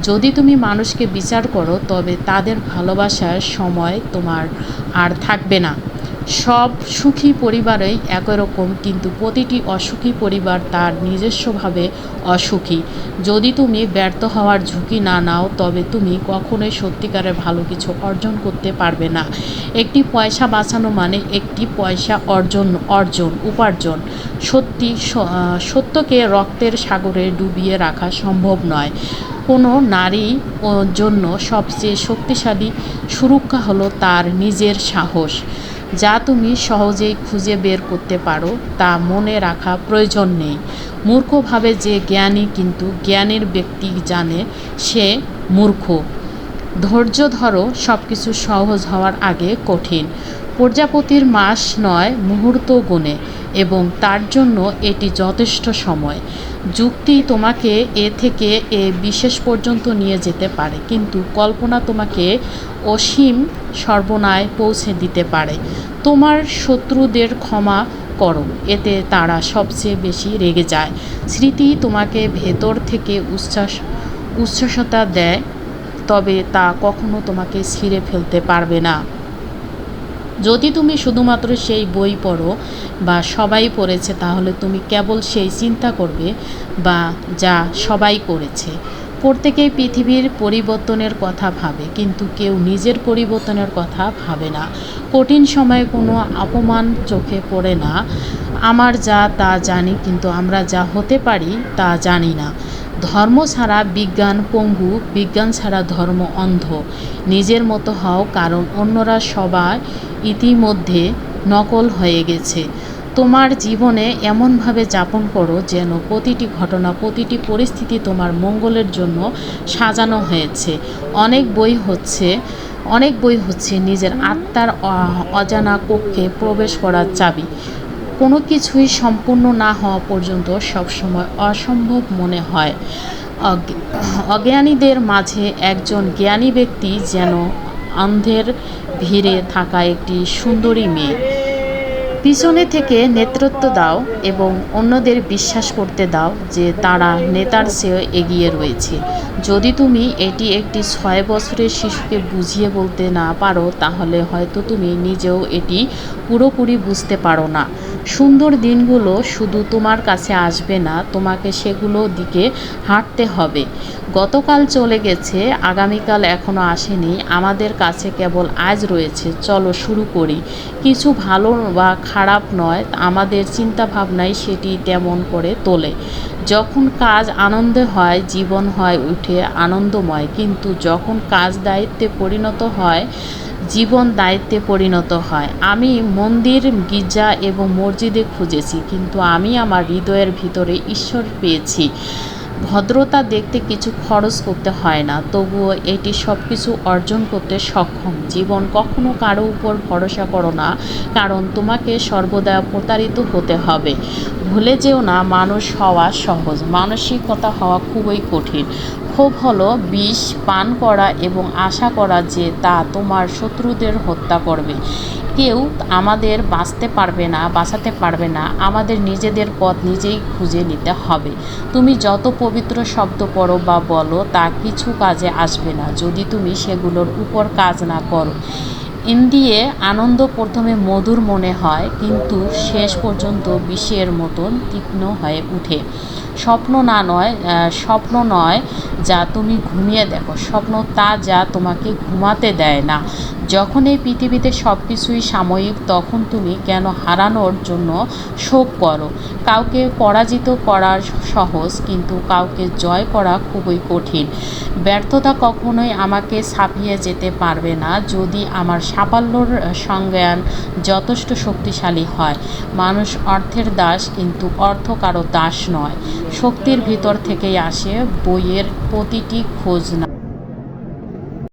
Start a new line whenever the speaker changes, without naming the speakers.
যদি তুমি মানুষকে বিচার করো তবে তাদের ভালোবাসার সময় তোমার আর থাকবে না। সব সুখী পরিবারই একই রকম, কিন্তু প্রতিটি অসুখী পরিবার তার নিজস্বভাবে অসুখী। যদি তুমি ব্যর্থ হওয়ার ঝুঁকি না নাও তবে তুমি কখনোই সত্যিকারের ভালো কিছু অর্জন করতে পারবে না। একটি পয়সা বাঁচানো মানে একটি পয়সা উপার্জন। সত্যকে রক্তের সাগরে ডুবিয়ে রাখা সম্ভব নয়। কোনো নারী জন্য সবচেয়ে শক্তিশালী সুরক্ষা হলো তার নিজের সাহস। যা তুমি সহজেই খুঁজে বের করতে পারো তা মনে রাখা প্রয়োজন নেই। মূর্খ ভাবে যে জ্ঞানী, কিন্তু জ্ঞানীর ব্যক্তি জানে সে মূর্খ। ধৈর্য ধরো, সব কিছু সহজ হওয়ার আগে কঠিন। প্রজাপতির মাস নয়, মুহূর্ত গোনে, এবং তার জন্য এটি যথেষ্ট সময়। যুক্তি তোমাকে এ থেকে এ বিশেষ পর্যন্ত নিয়ে যেতে পারে, কিন্তু কল্পনা তোমাকে অসীম সর্বনায় পৌঁছে দিতে পারে। তোমার শত্রুদের ক্ষমা করো, এতে তারা সবচেয়ে বেশি রেগে যায়। স্মৃতি তোমাকে ভেতর থেকে উচ্ছ্বাসতা দেয়, তবে তা কখনো তোমাকে ছিঁড়ে ফেলতে পারবে না। যদি তুমি শুধুমাত্র সেই বই পড়ো বা সবাই পড়েছে, তাহলে তুমি কেবল সেই চিন্তা করবে বা যা সবাই করেছে। প্রত্যেকেই পৃথিবীর পরিবর্তনের কথা ভাবে, কিন্তু কেউ নিজের পরিবর্তনের কথা ভাবে না। কঠিন সময়ে কোনো অপমান চোখে পড়ে না। আমার যা তা জানি, কিন্তু আমরা যা হতে পারি তা জানি না। ধর্ম ছাড়া বিজ্ঞান পঙ্গু, বিজ্ঞান ছাড়া ধর্ম অন্ধ। নিজের মতো হও, কারণ অন্যরা সবাই ইতিমধ্যে নকল হয়ে গেছে। তোমার জীবনে এমনভাবে যাপন করো যেন প্রতিটি ঘটনা, প্রতিটি পরিস্থিতি তোমার মঙ্গলের জন্য সাজানো হয়েছে। অনেক বই হচ্ছে নিজের আত্মার অজানা কক্ষে প্রবেশ করার চাবি। কোনো কিছুই সম্পূর্ণ না হওয়া পর্যন্ত সবসময় অসম্ভব মনে হয়। অজ্ঞানীদের মাঝে একজন জ্ঞানী ব্যক্তি যেন অন্ধের ভিড়ে থাকা একটি সুন্দরী মেয়ে। পিছনে থেকে নেতৃত্ব দাও এবং অন্যদের বিশ্বাস করতে দাও যে তারা নেতার চেয়ে এগিয়ে রয়েছে। যদি তুমি এটি একটি 6 বছরের শিশুকে বুঝিয়ে বলতে না পারো, তাহলে হয়তো তুমি নিজেও এটি পুরোপুরি বুঝতে পারো না। সুন্দর দিনগুলো শুধু তোমার কাছে আসবে না, তোমাকে সেগুলো দিকে হাঁটতে হবে। গতকাল চলে গেছে, আগামীকাল এখনও আসেনি, আমাদের কাছে কেবল আজ রয়েছে। চলো শুরু করি। কিছু ভালো বা খারাপ নয়, আমাদের চিন্তাভাবনাই সেটি তেমন করে তোলে। যখন কাজ আনন্দে হয়, জীবন হয় উঠে আনন্দময়, কিন্তু যখন কাজ দায়িত্বে পরিণত হয়, জীবন দায়িত্বে পরিণত হয়। আমি মন্দির, গির্জা এবং মসজিদে খুঁজেছি, কিন্তু আমি আমার হৃদয়ের ভিতরে ঈশ্বর পেয়েছি। ভদ্রতা দেখতে কিছু খরচ করতে হয় না, তবুও এটি সব কিছু অর্জন করতে সক্ষম। জীবন কখনো কারো উপর ভরসা করো না, কারণ তোমাকে সর্বদা প্রতারিত হতে হবে। ভুলে যেও না, মানুষ হওয়া সহজ, মানসিকতা হওয়া খুবই কঠিন। ক্ষোভ হলো বিষ পান করা এবং আশা করা যে তা তোমার শত্রুদের হত্যা করবে। কেউ আমাদের বাঁচাতে পারবে না। আমাদের নিজেদের পথ নিজেই খুঁজে নিতে হবে। তুমি যত পবিত্র শব্দ পড়ো বা বলো, তা কিছু কাজে আসবে না যদি তুমি সেগুলোর উপর কাজ না করো। ইন্দ্রিয়ে আনন্দ প্রথমে মধুর মনে হয়, কিন্তু শেষ পর্যন্ত বিষের মতন তীক্ষ্ণ হয়ে ওঠে। স্বপ্ন নয় যা তুমি ঘুমিয়ে দেখো, স্বপ্ন তা যা তোমাকে ঘুমাতে দেয় না। যখন এই পৃথিবীতে সব কিছুই সাময়িক, তখন তুমি কেন হারানোর জন্য শোক করো? কাউকে পরাজিত করা সহজ, কিন্তু কাউকে জয় করা খুবই কঠিন। ব্যর্থতা কখনোই আমাকে ছাপিয়ে যেতে পারবে না যদি আমার সাফল্যর সংজ্ঞান যথেষ্ট শক্তিশালী হয়। মানুষ অর্থের দাস, কিন্তু অর্থ কারো দাস নয়। শক্তির ভিতর থেকেই আসে, বইয়ের প্রতিটি খোঁজ